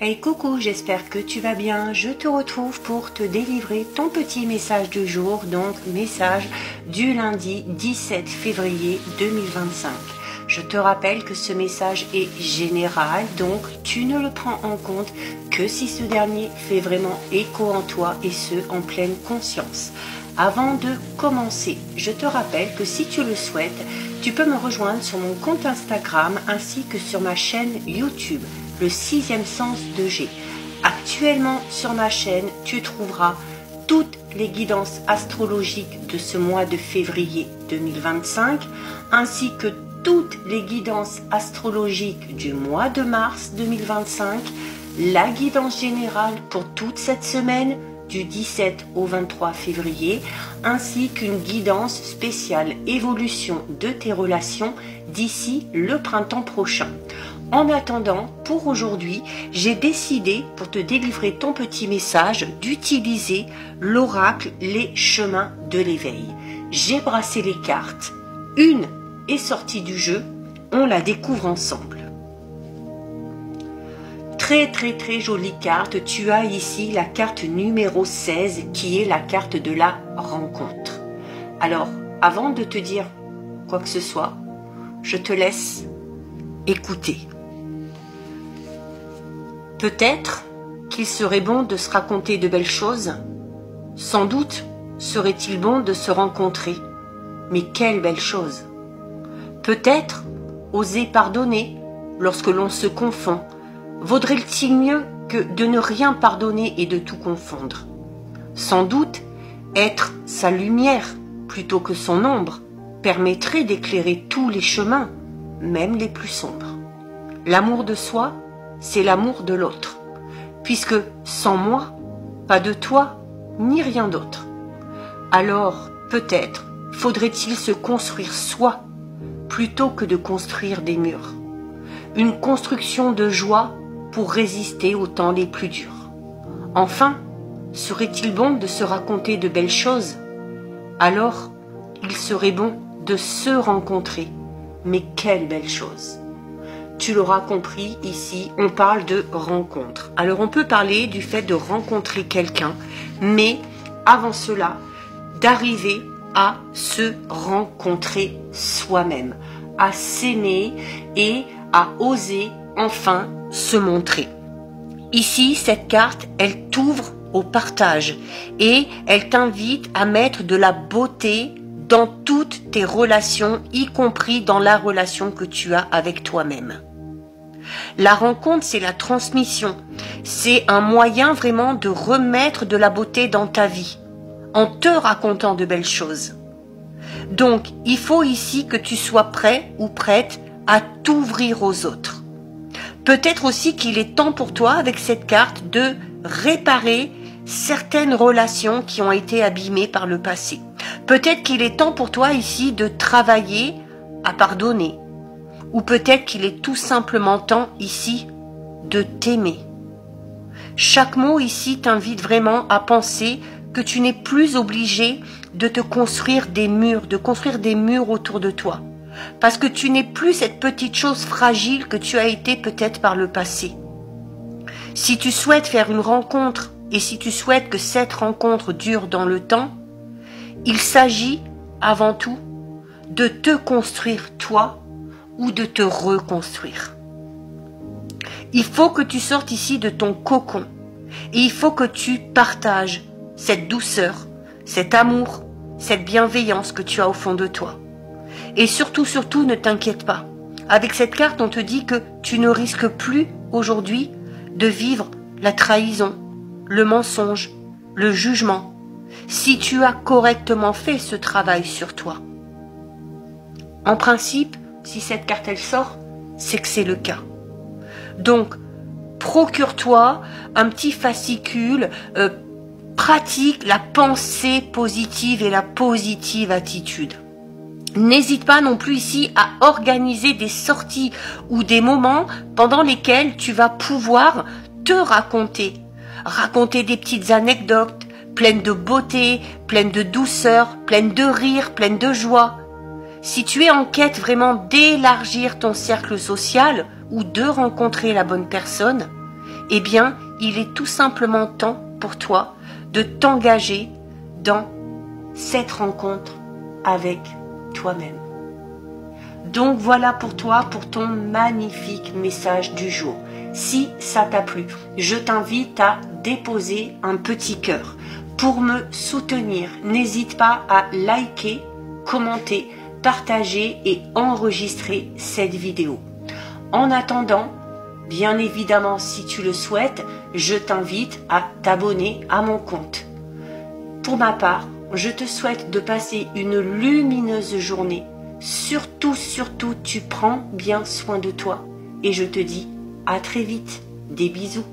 Hey coucou, j'espère que tu vas bien. Je te retrouve pour te délivrer ton petit message du jour, donc message du lundi 17 février 2025. Je te rappelle que ce message est général, donc tu ne le prends en compte que si ce dernier fait vraiment écho en toi et ce en pleine conscience. Avant de commencer, je te rappelle que si tu le souhaites, tu peux me rejoindre sur mon compte Instagram ainsi que sur ma chaîne YouTube, le sixième sens de G. Actuellement sur ma chaîne, tu trouveras toutes les guidances astrologiques de ce mois de février 2025, ainsi que toutes les guidances astrologiques du mois de mars 2025, la guidance générale pour toute cette semaine, du 17 au 23 février, ainsi qu'une guidance spéciale évolution de tes relations d'ici le printemps prochain. En attendant, pour aujourd'hui, j'ai décidé, pour te délivrer ton petit message, d'utiliser l'oracle Les Chemins de l'éveil. J'ai brassé les cartes, une est sortie du jeu, on la découvre ensemble. Très jolie carte, tu as ici la carte numéro 16 qui est la carte de la rencontre. Alors, avant de te dire quoi que ce soit, je te laisse écouter. Peut-être qu'il serait bon de se raconter de belles choses, sans doute serait-il bon de se rencontrer, mais quelle belle chose! Peut-être oser pardonner lorsque l'on se confond. Vaudrait-il mieux que de ne rien pardonner et de tout confondre? Sans doute, être sa lumière plutôt que son ombre permettrait d'éclairer tous les chemins, même les plus sombres. L'amour de soi, c'est l'amour de l'autre, puisque sans moi, pas de toi, ni rien d'autre. Alors, peut-être, faudrait-il se construire soi, plutôt que de construire des murs. Une construction de joie pour résister aux temps les plus durs. Enfin, serait-il bon de se raconter de belles choses? Alors, il serait bon de se rencontrer. Mais quelle belle chose! Tu l'auras compris, ici, on parle de rencontre. Alors, on peut parler du fait de rencontrer quelqu'un, mais avant cela, d'arriver à se rencontrer soi-même, à s'aimer et à oser enfin se montrer. Ici, cette carte, elle t'ouvre au partage et elle t'invite à mettre de la beauté dans toutes tes relations, y compris dans la relation que tu as avec toi-même. La rencontre, c'est la transmission. C'est un moyen vraiment de remettre de la beauté dans ta vie, en te racontant de belles choses. Donc, il faut ici que tu sois prêt ou prête à t'ouvrir aux autres. Peut-être aussi qu'il est temps pour toi, avec cette carte, de réparer certaines relations qui ont été abîmées par le passé. Peut-être qu'il est temps pour toi ici de travailler à pardonner. Ou peut-être qu'il est tout simplement temps ici de t'aimer. Chaque mot ici t'invite vraiment à penser que tu n'es plus obligé de te construire des murs, de construire des murs autour de toi. Parce que tu n'es plus cette petite chose fragile que tu as été peut-être par le passé. Si tu souhaites faire une rencontre et si tu souhaites que cette rencontre dure dans le temps, il s'agit avant tout de te construire toi ou de te reconstruire. Il faut que tu sortes ici de ton cocon et il faut que tu partages cette douceur, cet amour, cette bienveillance que tu as au fond de toi. Et surtout, ne t'inquiète pas. Avec cette carte, on te dit que tu ne risques plus aujourd'hui de vivre la trahison, le mensonge, le jugement, si tu as correctement fait ce travail sur toi. En principe, si cette carte elle sort, c'est que c'est le cas. Donc, procure-toi un petit fascicule, pratique la pensée positive et la positive attitude. N'hésite pas non plus ici à organiser des sorties ou des moments pendant lesquels tu vas pouvoir te raconter des petites anecdotes pleines de beauté, pleines de douceur, pleines de rire, pleines de joie. Si tu es en quête vraiment d'élargir ton cercle social ou de rencontrer la bonne personne, eh bien, il est tout simplement temps pour toi de t'engager dans cette rencontre avec toi-même. Donc voilà pour toi, pour ton magnifique message du jour. Si ça t'a plu, je t'invite à déposer un petit cœur. Pour me soutenir, n'hésite pas à liker, commenter, partager et enregistrer cette vidéo. En attendant, bien évidemment, si tu le souhaites, je t'invite à t'abonner à mon compte. Pour ma part, je te souhaite de passer une lumineuse journée. Surtout, tu prends bien soin de toi. Et je te dis à très vite. Des bisous.